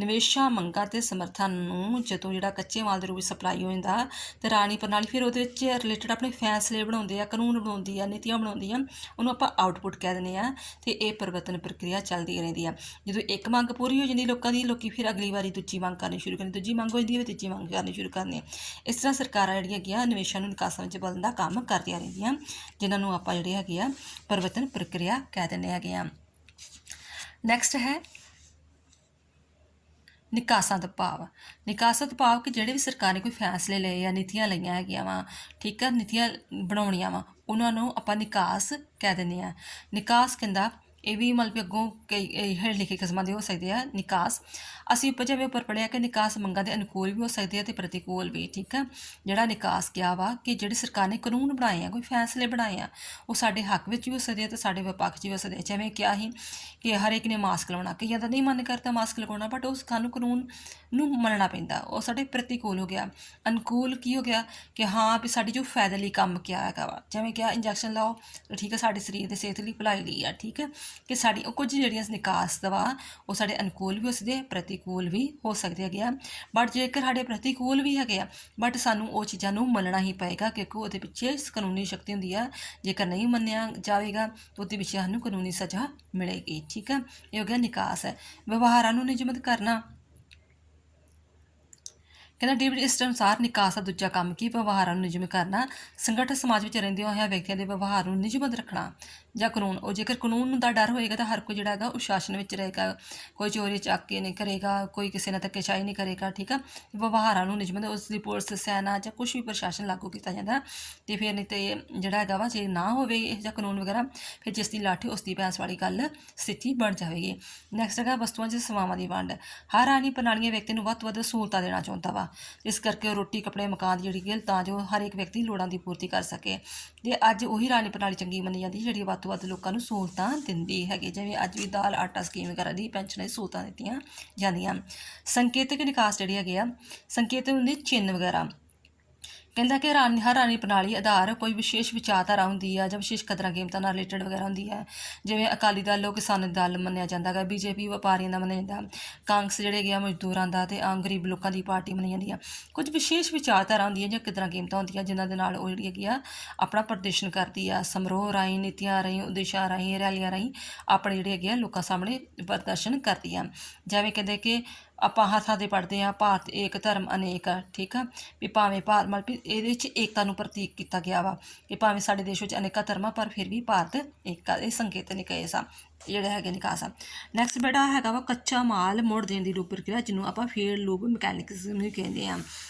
Speaker 1: ਨਿਵੇਸ਼ਾਂ ਮੰਗਾਂ ਅਤੇ ਸਮਰਥਨ ਨੂੰ ਜਦੋਂ ਜਿਹੜਾ ਕੱਚੇ ਮਾਲ ਦੇ ਰੂਪ ਵਿੱਚ ਸਪਲਾਈ ਹੋ ਜਾਂਦਾ, ਅਤੇ ਰਾਣੀ ਪ੍ਰਣਾਲੀ ਫਿਰ ਉਹਦੇ ਵਿੱਚ ਰਿਲੇਟਡ ਆਪਣੇ ਫੈਸਲੇ ਬਣਾਉਂਦੇ ਆ, ਕਾਨੂੰਨ ਬਣਾਉਂਦੀ ਆ, ਨੀਤੀਆਂ ਬਣਾਉਂਦੀ ਆ, ਉਹਨੂੰ ਆਪਾਂ ਆਊਟਪੁੱਟ ਕਹਿ ਦਿੰਦੇ ਹਾਂ। ਅਤੇ ਇਹ ਪਰਿਵਰਤਨ ਪ੍ਰਕਿਰਿਆ ਚੱਲਦੀ ਰਹਿੰਦੀ ਆ। ਜਦੋਂ ਇੱਕ ਮੰਗ ਪੂਰੀ ਹੋ ਜਾਂਦੀ ਲੋਕੀ ਫਿਰ ਅਗਲੀ ਵਾਰੀ ਦੂਜੀ ਮੰਗ ਕਰਨੀ ਸ਼ੁਰੂ ਕਰਨੀ, ਦੂਜੀ ਮੰਗ ਹੋ ਜਾਂਦੀ ਹੈ, ਤੀਜੀ ਮੰਗ ਕਰਨੀ ਸ਼ੁਰੂ ਕਰਨੀ। ਇਸ ਤਰ੍ਹਾਂ ਸਰਕਾਰਾਂ ਜਿਹੜੀਆਂ ਹੈਗੀਆਂ ਨਿਵੇਸ਼ਾਂ ਨੂੰ ਨਿਕਾਸਾਂ ਵਿੱਚ ਬਦਲਣ ਦਾ ਕੰਮ ਕਰਦੀਆਂ ਰਹਿੰਦੀਆਂ, ਜਿਨ੍ਹਾਂ ਨੂੰ ਆਪਾਂ ਜਿਹੜੇ ਹੈਗੇ ਆ ਪਰਿਵਰਤਨ ਪ੍ਰਕਿਰਿਆ ਕਹਿ ਦਿੰਦੇ ਹੈਗੇ ਆ। ਨੈਕਸਟ ਹੈ ਨਿਕਾਸਾਂ ਦਾ ਭਾਵ। ਨਿਕਾਸਾਂ ਦਾ ਭਾਵ ਕਿ ਜਿਹੜੇ ਵੀ ਸਰਕਾਰ ਨੇ ਕੋਈ ਫੈਸਲੇ ਲਏ ਜਾਂ ਨੀਤੀਆਂ ਲਈਆਂ ਹੈਗੀਆਂ ਵਾ, ਠੀਕ ਆ, ਨੀਤੀਆਂ ਬਣਾਉਣੀਆਂ ਵਾ, ਉਹਨਾਂ ਨੂੰ ਆਪਾਂ ਨਿਕਾਸ ਕਹਿ ਦਿੰਦੇ ਹਾਂ। ਨਿਕਾਸ ਕਹਿੰਦਾ ਇਹ ਵੀ ਮਤਲਬ ਕਿ ਅੱਗੋਂ ਕਈ ਹੇਠ ਲਿਖੇ ਕਿਸਮਾਂ ਦੇ ਹੋ ਸਕਦੇ ਆ ਨਿਕਾਸ। ਅਸੀਂ ਜਿਵੇਂ ਉੱਪਰ ਪੜ੍ਹਿਆ ਕਿ ਨਿਕਾਸ ਮੰਗਾਂ ਦੇ ਅਨੁਕੂਲ ਵੀ ਹੋ ਸਕਦੇ ਆ ਅਤੇ ਪ੍ਰਤੀਕੂਲ ਵੀ। ਠੀਕ ਆ, ਜਿਹੜਾ ਨਿਕਾਸ ਕਿਹਾ ਵਾ ਕਿ ਜਿਹੜੀ ਸਰਕਾਰ ਨੇ ਕਾਨੂੰਨ ਬਣਾਏ ਆ, ਕੋਈ ਫੈਸਲੇ ਬਣਾਏ ਆ, ਉਹ ਸਾਡੇ ਹੱਕ ਵਿੱਚ ਵੀ ਹੋ ਸਕਦੇ ਆ ਅਤੇ ਸਾਡੇ ਵਿਪੱਖ 'ਚ ਵੀ ਹੋ ਸਕਦੇ ਆ। ਜਿਵੇਂ ਕਿਹਾ ਸੀ ਕਿ ਹਰ ਇੱਕ ਨੇ ਮਾਸਕ ਲਗਾਉਣਾ, ਕਈਆਂ ਦਾ ਨਹੀਂ ਮਨ ਕਰਦਾ ਮਾਸਕ ਲਗਾਉਣਾ, ਬਟ ਉਹ ਸਾਨੂੰ ਕਾਨੂੰਨ ਨੂੰ ਮੰਨਣਾ ਪੈਂਦਾ, ਉਹ ਸਾਡੇ ਪ੍ਰਤੀਕੂਲ ਹੋ ਗਿਆ। ਅਨੁਕੂਲ ਕੀ ਹੋ ਗਿਆ ਕਿ ਹਾਂ ਵੀ ਸਾਡੀ ਜੋ ਫਾਇਦੇ ਲਈ ਕੰਮ ਕਿਹਾ ਹੈਗਾ ਵਾ, ਜਿਵੇਂ ਕਿਹਾ ਇੰਜੈਕਸ਼ਨ ਲਾਓ, ਠੀਕ ਹੈ, ਸਾਡੇ ਸਰੀਰ ਦੇ ਸਿਹਤ ਲਈ ਭਲਾਈ ਲਈ ਆ। ਠੀਕ ਹੈ, ਕਿ ਸਾਡੀ ਉਹ ਕੁਝ ਜਿਹੜੀਆਂ ਨਿਕਾਸ ਵਾ ਉਹ ਸਾਡੇ ਅਨੁਕੂਲ ਵੀ ਹੋ ਸਕਦੇ ਆ, ਪ੍ਰਤੀਕੂਲ ਵੀ ਹੋ ਸਕਦੇ ਹੈਗੇ ਆ। ਬਟ ਜੇਕਰ ਸਾਡੇ ਪ੍ਰਤੀਕੂਲ ਵੀ ਹੈਗੇ ਆ ਬਟ ਸਾਨੂੰ ਉਹ ਚੀਜ਼ਾਂ ਨੂੰ ਮੰਨਣਾ ਹੀ ਪਏਗਾ ਕਿਉਂਕਿ ਉਹਦੇ ਪਿੱਛੇ ਕਾਨੂੰਨੀ ਸ਼ਕਤੀ ਹੁੰਦੀ ਆ। ਜੇਕਰ ਨਹੀਂ ਮੰਨਿਆ ਜਾਵੇਗਾ ਤਾਂ ਉਹਦੇ ਪਿੱਛੇ ਸਾਨੂੰ ਕਾਨੂੰਨੀ ਸਜ਼ਾ ਮਿਲੇਗੀ। ਠੀਕ ਹੈ, ਇਹ ਹੋ ਗਿਆ ਨਿਕਾਸ। ਵਿਵਹਾਰਾਂ ਨੂੰ ਨਿਯਮਿਤ ਕਰਨਾ। ਕਹਿੰਦਾ ਡੇਵਿਡ ਈਸਟ ਅਨੁਸਾਰ ਨਿਕਾਸ ਦਾ ਦੂਜਾ ਕੰਮ ਕੀ ਵਿਵਹਾਰਾਂ ਨੂੰ ਨਿਯਮਿਤ ਕਰਨਾ, ਸੰਗਠਿਤ ਸਮਾਜ ਵਿੱਚ ਰਹਿੰਦੇ ਹੋਇਆ ਵਿਅਕਤੀਆਂ ਦੇ ਵਿਵਹਾਰ ਨੂੰ ਨਿਯਮਿਤ ਰੱਖਣਾ ਜਾਂ ਕਾਨੂੰਨ। ਉਹ ਜੇਕਰ ਕਾਨੂੰਨ ਦਾ ਡਰ ਹੋਏਗਾ ਤਾਂ ਹਰ ਕੋਈ ਜਿਹੜਾ ਹੈਗਾ ਉਹ ਸ਼ਾਸਨ ਵਿੱਚ ਰਹੇਗਾ, ਕੋਈ ਚੋਰੀ ਚੱਕ ਕੇ ਨਹੀਂ ਕਰੇਗਾ, ਕੋਈ ਕਿਸੇ ਨਾਲ ਧੱਕੇਸ਼ਾਹੀ ਨਹੀਂ ਕਰੇਗਾ। ਠੀਕ ਆ, ਵਿਵਹਾਰਾਂ ਨੂੰ ਨਿਯਮਿਤ ਉਸ ਦੀ ਪੁਲਿਸ ਸੈਨਾ ਜਾਂ ਕੁਛ ਵੀ ਪ੍ਰਸ਼ਾਸਨ ਲਾਗੂ ਕੀਤਾ ਜਾਂਦਾ ਅਤੇ ਫਿਰ ਨਹੀਂ ਤਾਂ ਜਿਹੜਾ ਹੈਗਾ ਵਾ ਜੇ ਨਾ ਹੋਵੇ ਇਹ ਜਿਹਾ ਕਾਨੂੰਨ ਵਗੈਰਾ ਫਿਰ ਜਿਸ ਦੀ ਲਾਠੀ ਉਸ ਦੀ ਭੈਂਸ ਵਾਲੀ ਗੱਲ ਸਥਿਤੀ ਬਣ ਜਾਵੇਗੀ। ਨੈਕਸਟ ਹੈਗਾ ਵਸਤੂਆਂ ਅਤੇ ਸੇਵਾਵਾਂ ਦੀ ਵੰਡ। ਹਰ ਆਨੀ ਪ੍ਰਣਾਲੀਆਂ ਵਿਅਕਤੀ ਨੂੰ ਵੱਧ ਤੋਂ ਵੱਧ ਸਹੂਲਤਾਂ ਦੇਣਾ ਚਾਹੁੰਦਾ ਵਾ, ਇਸ ਕਰਕੇ ਉਹ ਰੋਟੀ ਕੱਪੜੇ ਮਕਾਨ ਜਿਹੜੀ ਕਿ ਤਾਂ ਜੋ ਹਰ ਇੱਕ ਵਿਅਕਤੀ ਲੋੜਾਂ ਦੀ ਪੂਰਤੀ ਕਰ ਸਕੇ। ਅਤੇ ਅੱਜ ਉਹੀ ਰਾਣੀ ਪ੍ਰਣਾਲੀ ਚੰਗੀ ਮੰਨੀ ਜਾਂਦੀ ਜਿਹੜੀ ਵੱਧ ਤੋਂ ਵੱਧ ਲੋਕਾਂ ਨੂੰ ਸਹੂਲਤਾਂ ਦਿੰਦੀ ਹੈਗੀ, ਜਿਵੇਂ ਅੱਜ ਵੀ ਦਾਲ ਆਟਾ ਸਕੀਮ ਵਗੈਰਾ ਦੀ ਪੈਨਸ਼ਨ ਦੀ ਸਹੂਲਤਾਂ ਦਿੱਤੀਆਂ ਜਾਂਦੀਆਂ। ਸੰਕੇਤਕ ਨਿਕਾਸ ਜਿਹੜੇ ਹੈਗੇ ਆ, ਸੰਕੇਤਕ ਹੁੰਦੇ ਚਿੰਨ੍ਹ ਵਗੈਰਾ। ਕਹਿੰਦਾ ਕਿ ਹਰ ਰਾਣੀ ਪ੍ਰਣਾਲੀ ਆਧਾਰ ਕੋਈ ਵਿਸ਼ੇਸ਼ ਵਿਚਾਰਧਾਰਾ ਹੁੰਦੀ ਆ ਜਾਂ ਵਿਸ਼ੇਸ਼ ਕਦਰਾਂ ਕੀਮਤਾਂ ਨਾਲ ਰਿਲੇਟਡ ਵਗੈਰਾ ਹੁੰਦੀ ਹੈ। ਜਿਵੇਂ ਅਕਾਲੀ ਦਲ ਉਹ ਕਿਸਾਨਾਂ ਦਾ ਦਲ ਮੰਨਿਆ ਜਾਂਦਾ ਹੈਗਾ, BJP ਵਪਾਰੀਆਂ ਦਾ ਮੰਨਿਆ ਜਾਂਦਾ, ਕਾਂਗਰਸ ਜਿਹੜੇ ਹੈਗੇ ਆ ਮਜ਼ਦੂਰਾਂ ਦਾ, ਅਤੇ ਆਮ ਗਰੀਬ ਲੋਕਾਂ ਦੀ ਪਾਰਟੀ ਮੰਨੀ ਜਾਂਦੀ ਆ। ਕੁਝ ਵਿਸ਼ੇਸ਼ ਵਿਚਾਰਧਾਰਾ ਹੁੰਦੀਆਂ ਜਾਂ ਕਦਰਾਂ ਕੀਮਤਾਂ ਹੁੰਦੀਆਂ ਜਿਨ੍ਹਾਂ ਦੇ ਨਾਲ ਉਹ ਜਿਹੜੀ ਹੈਗੀ ਆ ਆਪਣਾ ਪ੍ਰਦਰਸ਼ਨ ਕਰਦੀ ਆ, ਸਮਾਰੋਹ ਰਾਹੀਂ, ਨੀਤੀਆਂ ਰਾਹੀਂ, ਉਦੇਸ਼ਾਂ ਰਾਹੀਂ, ਰੈਲੀਆਂ ਰਾਹੀਂ ਆਪਣੇ ਜਿਹੜੇ ਹੈਗੇ ਆ ਲੋਕਾਂ ਸਾਹਮਣੇ ਪ੍ਰਦਰਸ਼ਨ ਕਰਦੀ ਆ। ਜਿਵੇਂ ਕਹਿੰਦੇ ਕਿ ਆਪਾਂ ਹੱਥਾਂ ਦੇ ਪੜ੍ਹਦੇ ਹਾਂ ਭਾਰਤ ਏਕ ਧਰਮ ਅਨੇਕ। ਠੀਕ ਆ, ਵੀ ਭਾਵੇਂ ਮਤਲਬ ਵੀ ਇਹਦੇ ਵਿੱਚ ਏਕਤਾ ਨੂੰ ਪ੍ਰਤੀਕ ਕੀਤਾ ਗਿਆ ਵਾ ਕਿ ਭਾਵੇਂ ਸਾਡੇ ਦੇਸ਼ ਵਿੱਚ ਅਨੇਕਾਂ ਧਰਮਾਂ ਪਰ ਫਿਰ ਵੀ ਭਾਰਤ ਏਕਤਾ ਇਹ ਸੰਕੇਤ ਨਿਕਾਸ ਆ ਜਿਹੜੇ ਹੈਗੇ ਨਿਕਾਸ ਆ। ਨੈਕਸਟ ਬੇਟਾ ਹੈਗਾ ਵਾ ਕੱਚਾ ਮਾਲ ਮੁੜ ਦੇਣ ਦੀ ਰੂਪ ਪ੍ਰਕਿਰਿਆ ਜਿਹਨੂੰ ਆਪਾਂ ਫੀਡ ਲੂਪ ਮਕੈਨਿਕਜ਼ਮ ਵੀ ਕਹਿੰਦੇ ਹਾਂ।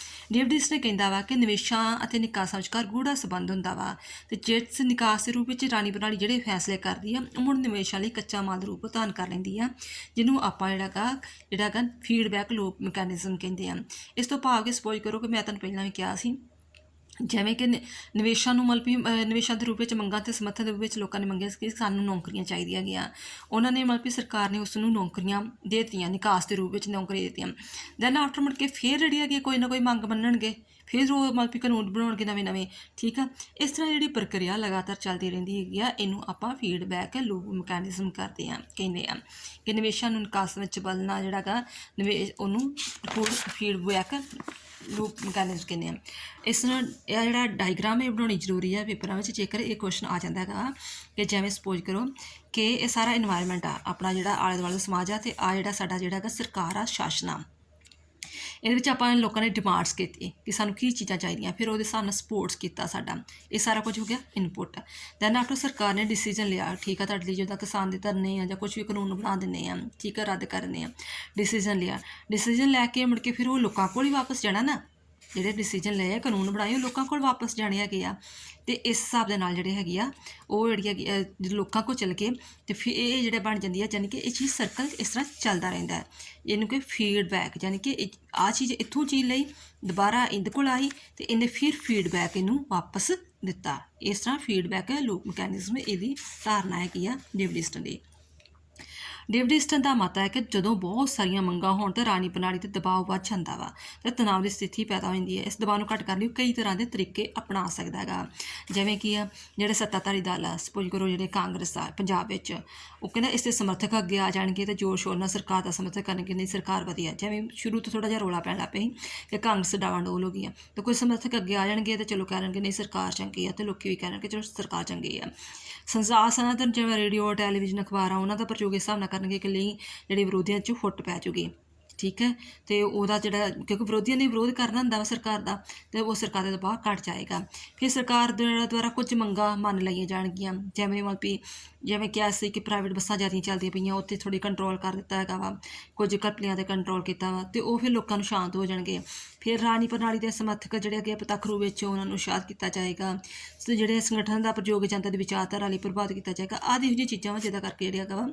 Speaker 1: ਡੇਵਿਡ ਈਸਟ ਨੇ ਕਹਿੰਦਾ ਵਾ ਕਿ ਨਿਵੇਸ਼ਾਂ ਅਤੇ ਨਿਕਾਸਾਂ ਵਿਚਕਾਰ ਗੂੜਾ ਸੰਬੰਧ ਹੁੰਦਾ ਵਾ, ਅਤੇ ਜਿਸ ਨਿਕਾਸ ਦੇ ਰੂਪ ਵਿੱਚ ਰਾਣੀ ਪ੍ਰਣਾਲੀ ਜਿਹੜੇ ਫੈਸਲੇ ਕਰਦੀ ਆ ਉਹ ਮੁੜ ਨਿਵੇਸ਼ਾਂ ਲਈ ਕੱਚਾ ਮਾਲ ਦਾ ਰੂਪ ਧਾਰਨ ਕਰ ਲੈਂਦੀ ਆ, ਜਿਹਨੂੰ ਆਪਾਂ ਜਿਹੜਾ ਹੈਗਾ ਫੀਡਬੈਕ ਲੂਪ ਮਕੈਨਿਜ਼ਮ ਕਹਿੰਦੇ ਆ। ਇਸ ਤੋਂ ਭਾਵ ਕਿ ਸਪੋਜ਼ ਕਰੋ ਕਿ ਮੈਂ ਤੁਹਾਨੂੰ ਪਹਿਲਾਂ ਵੀ ਕਿਹਾ ਸੀ ਜਿਵੇਂ ਕਿ ਨਿਵੇਸ਼ਾਂ ਨੂੰ ਮਤਲਬ ਵੀ ਨਿਵੇਸ਼ਾਂ ਦੇ ਰੂਪ ਵਿੱਚ ਮੰਗਾਂ ਅਤੇ ਸਮਰਥਨ ਦੇ ਰੂਪ ਵਿੱਚ ਲੋਕਾਂ ਨੇ ਮੰਗਿਆ ਸੀ ਕਿ ਸਾਨੂੰ ਨੌਕਰੀਆਂ ਚਾਹੀਦੀਆਂ ਹੈਗੀਆਂ। ਉਹਨਾਂ ਨੇ ਮਤਲਬ ਵੀ ਸਰਕਾਰ ਨੇ ਉਸ ਨੂੰ ਨੌਕਰੀਆਂ ਦੇ ਦਿੱਤੀਆਂ, ਨਿਕਾਸ ਦੇ ਰੂਪ ਵਿੱਚ ਨੌਕਰੀਆਂ ਦਿੱਤੀਆਂ। ਦੈਨ ਆਫਟਰ ਮੁੜ ਕੇ ਫਿਰ ਜਿਹੜੀ ਹੈਗੀ ਕੋਈ ਨਾ ਕੋਈ ਮੰਗ ਮੰਨਣਗੇ, ਫਿਰ ਉਹ ਮਤਲਬ ਵੀ ਕਾਨੂੰਨ ਬਣਾਉਣਗੇ ਨਵੇਂ। ਠੀਕ ਆ, ਇਸ ਤਰ੍ਹਾਂ ਜਿਹੜੀ ਪ੍ਰਕਿਰਿਆ ਲਗਾਤਾਰ ਚੱਲਦੀ ਰਹਿੰਦੀ ਹੈਗੀ ਆ, ਇਹਨੂੰ ਆਪਾਂ ਫੀਡਬੈਕ ਲੂਪ ਮਕੈਨਿਜ਼ਮ ਕਹਿੰਦੇ ਆ ਕਿ ਨਿਵੇਸ਼ਾਂ ਨੂੰ ਨਿਕਾਸ ਵਿੱਚ ਬਦਲਣਾ ਜਿਹੜਾ ਹੈਗਾ ਨਿਵੇਸ਼ ਉਹਨੂੰ ਫੀਡਬੈਕ ਲੂਪ ਮਕੈਨਿਜ਼ਮ ਕਹਿੰਦੇ ਆ। ਇਸ ਨਾਲ ਇਹ ਜਿਹੜਾ ਡਾਇਗਰਾਮ ਇਹ ਬਣਾਉਣੀ ਜ਼ਰੂਰੀ ਹੈ ਪੇਪਰਾਂ ਵਿੱਚ ਜੇਕਰ ਇਹ ਕੁਐਸਚਨ ਆ ਜਾਂਦਾ ਹੈਗਾ ਕਿ ਜਿਵੇਂ ਸਪੋਜ਼ ਕਰੋ ਕਿ ਇਹ ਸਾਰਾ ਇਨਵਾਇਰਮੈਂਟ ਆ ਆਪਣਾ ਜਿਹੜਾ ਆਲੇ ਦੁਆਲੇ ਸਮਾਜ ਆ, ਅਤੇ ਆ ਜਿਹੜਾ ਸਾਡਾ ਜਿਹੜਾ ਹੈਗਾ ਸਰਕਾਰ ਆ, ਸ਼ਾਸਨ ਆ। ਇਹਦੇ ਵਿੱਚ ਆਪਾਂ ਲੋਕਾਂ ਨੇ ਡਿਮਾਂਡਸ ਕੀਤੀ ਕਿ ਸਾਨੂੰ ਕੀ ਚੀਜ਼ਾਂ ਚਾਹੀਦੀਆਂ, ਫਿਰ ਉਹਦੇ ਹਿਸਾਬ ਨਾਲ ਸਪੋਰਟਸ ਕੀਤਾ ਸਾਡਾ, ਇਹ ਸਾਰਾ ਕੁਝ ਹੋ ਗਿਆ ਇਨਪੁੱਟ। ਦੈਨ ਆਫਟਰ ਸਰਕਾਰ ਨੇ ਡਿਸੀਜਨ ਲਿਆ, ਠੀਕ ਆ ਤੁਹਾਡੇ ਲਈ ਜਿੱਦਾਂ ਕਿਸਾਨ ਦੇ ਧਰਨੇ ਆ ਜਾਂ ਕੁਛ ਵੀ ਕਾਨੂੰਨ ਬਣਾ ਦਿੰਦੇ ਆ, ਠੀਕ ਆ ਰੱਦ ਕਰ ਦਿੰਦੇ ਆ, ਡਿਸੀਜਨ ਲੈ ਕੇ ਮੁੜ ਕੇ ਫਿਰ ਉਹ ਲੋਕਾਂ ਕੋਲ ਹੀ ਵਾਪਸ ਜਾਣਾ ਨਾ, ਜਿਹੜੇ ਡਿਸੀਜਨ ਲਏ ਕਾਨੂੰਨ ਬਣਾਏ ਉਹ ਲੋਕਾਂ ਕੋਲ ਵਾਪਸ ਜਾਣੇ ਹੈਗੇ ਆ। ਅਤੇ ਇਸ ਹਿਸਾਬ ਦੇ ਨਾਲ ਜਿਹੜੇ ਹੈਗੇ ਆ ਉਹ ਜਿਹੜੀ ਹੈਗੀ ਲੋਕਾਂ ਕੋਲ ਚੱਲ ਕੇ ਅਤੇ ਫਿਰ ਇਹ ਜਿਹੜੇ ਬਣ ਜਾਂਦੀ ਹੈ, ਯਾਨੀ ਕਿ ਇਹ ਚੀਜ਼ ਸਰਕਲ ਇਸ ਤਰ੍ਹਾਂ ਚੱਲਦਾ ਰਹਿੰਦਾ ਹੈ। ਇਹਨੂੰ ਕਿ ਫੀਡਬੈਕ, ਯਾਨੀ ਕਿ ਆਹ ਚੀਜ਼ ਇੱਥੋਂ ਚੀਜ਼ ਲਈ ਦੁਬਾਰਾ ਇਹਦੇ ਕੋਲ ਆਈ ਅਤੇ ਇਹਨੇ ਫਿਰ ਫੀਡਬੈਕ ਇਹਨੂੰ ਵਾਪਸ ਦਿੱਤਾ। ਇਸ ਤਰ੍ਹਾਂ ਫੀਡਬੈਕ ਲੂਪ ਮਕੈਨਿਜ਼ਮ ਇਹਦੀ ਧਾਰਨਾ ਹੈਗੀ ਆ ਡੇਵਿਡ ਈਸਟਨ ਦੀ। ਡੇਵਿਡ ਈਸਟਨ ਦਾ ਮਤ ਹੈ ਕਿ ਜਦੋਂ ਬਹੁਤ ਸਾਰੀਆਂ ਮੰਗਾਂ ਹੋਣ ਤਾਂ ਰਾਣੀ ਪ੍ਰਣਾਲੀ 'ਤੇ ਦਬਾਅ ਵੱਧ ਜਾਂਦਾ ਵਾ ਅਤੇ ਤਣਾਅ ਦੀ ਸਥਿਤੀ ਪੈਦਾ ਹੋ ਜਾਂਦੀ ਹੈ। ਇਸ ਦਬਾਅ ਨੂੰ ਘੱਟ ਕਰਨ ਲਈ ਕਈ ਤਰ੍ਹਾਂ ਦੇ ਤਰੀਕੇ ਅਪਣਾ ਸਕਦਾ ਹੈਗਾ, ਜਿਵੇਂ ਕਿ ਜਿਹੜੇ ਸੱਤਾਧਾਰੀ ਦਲ ਆ, ਸਪੋਜ਼ ਕਰੋ ਜਿਹੜੇ ਕਾਂਗਰਸ ਆ ਪੰਜਾਬ ਵਿੱਚ, ਉਹ ਕਹਿੰਦਾ ਇਸ ਦੇ ਸਮਰਥਕ ਅੱਗੇ ਆ ਜਾਣਗੇ ਅਤੇ ਜ਼ੋਰ ਸ਼ੋਰ ਨਾਲ ਸਰਕਾਰ ਦਾ ਸਮਰਥਨ ਕਰਨਗੇ, ਨਹੀਂ ਸਰਕਾਰ ਵਧੀਆ। ਜਿਵੇਂ ਸ਼ੁਰੂ ਤੋਂ ਥੋੜ੍ਹਾ ਜਿਹਾ ਰੌਲਾ ਪੈਣ ਲੱਗ ਪਿਆ ਸੀ ਕਿ ਕਾਂਗਰਸ ਡਾਵਾਂਡੋਲ ਹੋ ਗਈ ਆ, ਤਾਂ ਕੋਈ ਸਮਰਥਕ ਅੱਗੇ ਆ ਜਾਣਗੇ ਅਤੇ ਚਲੋ ਕਹਿਣਗੇ ਨਹੀਂ ਸਰਕਾਰ ਚੰਗੀ ਆ, ਅਤੇ ਲੋਕ ਵੀ ਕਹਿਣਗੇ ਚਲੋ ਸਰਕਾਰ ਚੰਗੀ ਆ। ਸੰਸਾਰ ਸਨਾਤਨ ਜਿਵੇਂ ਰੇਡੀਓ ਟੈਲੀਵਿਜ਼ਨ ਅਖਬਾਰਾਂ ਉਹਨਾਂ ਦਾ ਪ੍ਰਯੋਗ ਇਸ ਹਿਸਾਬ ਨਾਲ ਕਰਨਗੇ ਕਿ ਲਈ ਜਿਹੜੀ ਵਿਰੋਧੀਆਂ 'ਚ ਫੁੱਟ ਪੈ ਜੂਗੀ। ਠੀਕ ਹੈ, ਅਤੇ ਉਹਦਾ ਜਿਹੜਾ ਕਿਉਂਕਿ ਵਿਰੋਧੀਆਂ ਨੇ ਵਿਰੋਧ ਕਰਨਾ ਹੁੰਦਾ ਵਾ ਸਰਕਾਰ ਦਾ, ਅਤੇ ਉਹ ਸਰਕਾਰ ਦਾ ਦਬਾਅ ਘੱਟ ਜਾਏਗਾ। ਫਿਰ ਸਰਕਾਰ ਦੁਆਰਾ ਕੁਝ ਮੰਗਾਂ ਮੰਨ ਲਈਆਂ ਜਾਣਗੀਆਂ, ਜਿਵੇਂ ਮਤਲਬ ਵੀ ਜਿਵੇਂ ਕਿਹਾ ਸੀ ਕਿ ਪ੍ਰਾਈਵੇਟ ਬੱਸਾਂ ਜ਼ਿਆਦਾ ਚੱਲਦੀਆਂ ਪਈਆਂ, ਉੱਥੇ ਥੋੜ੍ਹੀ ਕੰਟਰੋਲ ਕਰ ਦਿੱਤਾ ਹੈਗਾ ਵਾ, ਕੁਝ ਘਪਲਿਆਂ 'ਤੇ ਕੰਟਰੋਲ ਕੀਤਾ ਵਾ, ਅਤੇ ਉਹ ਫਿਰ ਲੋਕਾਂ ਨੂੰ ਸ਼ਾਂਤ ਹੋ ਜਾਣਗੇ। ਫਿਰ ਰਾਣੀ ਪ੍ਰਣਾਲੀ ਦੇ ਸਮਰਥਕ ਜਿਹੜੇ ਅੱਗੇ ਪ੍ਰਤੱਖ ਰੂਪ ਵਿੱਚ ਉਹਨਾਂ ਨੂੰ ਉਤਸ਼ਾਹਿਤ ਕੀਤਾ ਜਾਏਗਾ, ਅਤੇ ਜਿਹੜੇ ਸੰਗਠਨ ਦਾ ਪ੍ਰਯੋਗ ਜਨਤਾ ਦੀ ਵਿਚਾਰਧਾਰਾ ਲਈ ਪ੍ਰਭਾਵਿਤ ਕੀਤਾ ਜਾਏਗਾ। ਆਦਿ ਇਹੋ ਜਿਹੀਆਂ ਚੀਜ਼ਾਂ ਵਾ ਜਿਹਦਾ ਕਰਕੇ ਜਿਹੜਾ ਹੈਗਾ ਵਾ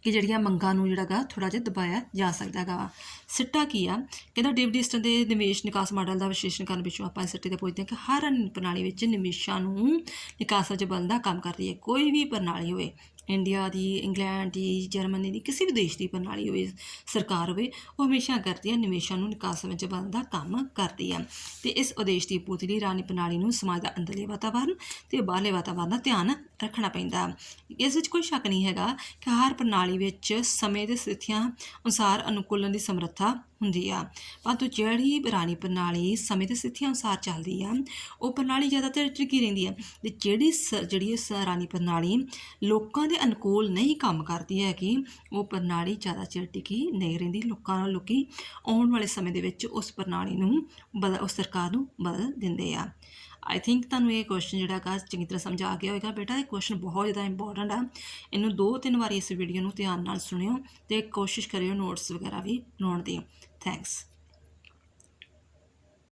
Speaker 1: ਕਿ ਜਿਹੜੀਆਂ ਮੰਗਾਂ ਨੂੰ ਜਿਹੜਾ ਗਾ ਥੋੜ੍ਹਾ ਜਿਹਾ ਦਬਾਇਆ ਜਾ ਸਕਦਾ ਹੈਗਾ ਵਾ। ਸਿੱਟਾ ਕੀ ਆ, ਕਹਿੰਦਾ ਡੇਵਿਡ ਈਸਟਨ ਦੇ ਨਿਵੇਸ਼ ਨਿਕਾਸ ਮਾਡਲ ਦਾ ਵਿਸ਼ਲੇਸ਼ਣ ਕਰਨ ਪਿੱਛੋਂ ਆਪਾਂ ਇਸ ਸਿੱਟੇ 'ਤੇ ਪੁੱਛਦੇ ਹਾਂ ਕਿ ਹਰ ਪ੍ਰਣਾਲੀ ਵਿੱਚ ਨਿਵੇਸ਼ਾਂ ਨੂੰ ਨਿਕਾਸਾਂ 'ਚ ਬਦਲਣ ਦਾ ਕੰਮ ਕਰਦੀ ਹੈ। ਕੋਈ ਵੀ ਪ੍ਰਣਾਲੀ ਹੋਵੇ, ਇੰਡੀਆ ਦੀ, ਇੰਗਲੈਂਡ ਦੀ, ਜਰਮਨੀ ਦੀ, ਕਿਸੇ ਵੀ ਦੇਸ਼ ਦੀ ਪ੍ਰਣਾਲੀ ਹੋਵੇ, ਸਰਕਾਰ ਹੋਵੇ, ਉਹ ਹਮੇਸ਼ਾ ਕਰਦੀ ਹੈ ਨਿਵੇਸ਼ਾਂ ਨੂੰ ਨਿਕਾਸ ਵਿੱਚ ਬਣਨ ਦਾ ਕੰਮ ਕਰਦੀ ਹੈ। ਅਤੇ ਇਸ ਉਦੇਸ਼ ਦੀ ਪੂਰਤੀ ਲਈ ਰਾਣੀ ਪ੍ਰਣਾਲੀ ਨੂੰ ਸਮਾਜ ਦਾ ਅੰਦਰਲੇ ਵਾਤਾਵਰਨ ਅਤੇ ਬਾਹਰਲੇ ਵਾਤਾਵਰਨ ਦਾ ਧਿਆਨ ਰੱਖਣਾ ਪੈਂਦਾ। ਇਸ ਵਿੱਚ ਕੋਈ ਸ਼ੱਕ ਨਹੀਂ ਹੈਗਾ ਕਿ ਹਰ ਪ੍ਰਣਾਲੀ ਵਿੱਚ ਸਮੇਂ ਦੇ ਸਥਿਤੀਆਂ ਅਨੁਸਾਰ ਅਨੁਕੂਲਣ ਦੀ ਸਮਰੱਥਾ ਹੁੰਦੀ ਆ, ਪਰੰਤੂ ਜਿਹੜੀ ਰਾਣੀ ਪ੍ਰਣਾਲੀ ਸਮੇਂ ਦੇ ਸਥਿਤੀਆਂ ਅਨੁਸਾਰ ਚੱਲਦੀ ਆ, ਉਹ ਪ੍ਰਣਾਲੀ ਜ਼ਿਆਦਾਤਰ ਟਿਕੀ ਰਹਿੰਦੀ ਹੈ। ਅਤੇ ਜਿਹੜੀ ਰਾਣੀ ਪ੍ਰਣਾਲੀ ਲੋਕਾਂ ਦੇ ਅਨੁਕੂਲ ਨਹੀਂ ਕੰਮ ਕਰਦੀ ਹੈਗੀ, ਉਹ ਪ੍ਰਣਾਲੀ ਜ਼ਿਆਦਾ ਚਿਰ ਟਿਕੀ ਨਹੀਂ ਰਹਿੰਦੀ। ਲੋਕੀ ਆਉਣ ਵਾਲੇ ਸਮੇਂ ਦੇ ਵਿੱਚ ਉਸ ਪ੍ਰਣਾਲੀ ਨੂੰ ਉਸ ਸਰਕਾਰ ਨੂੰ ਬਦਲ ਦਿੰਦੇ ਆ। ਆਈ ਥਿੰਕ ਤੁਹਾਨੂੰ ਇਹ ਕੁਐਸਚਨ ਜਿਹੜਾ ਹੈਗਾ ਚੰਗੀ ਤਰ੍ਹਾਂ ਸਮਝ ਆ ਗਿਆ ਹੋਏਗਾ। ਬੇਟਾ ਇਹ ਕੁਐਸਚਨ ਬਹੁਤ ਜ਼ਿਆਦਾ ਇੰਪੋਰਟੈਂਟ ਆ, ਇਹਨੂੰ 2-3 ਵਾਰੀ ਇਸ ਵੀਡੀਓ ਨੂੰ ਧਿਆਨ ਨਾਲ ਸੁਣਿਓ ਅਤੇ ਕੋਸ਼ਿਸ਼ ਕਰਿਓ ਨੋਟਸ ਵਗੈਰਾ ਵੀ ਬਣਾਉਣ ਦੀ। ਥੈਂਕਸ।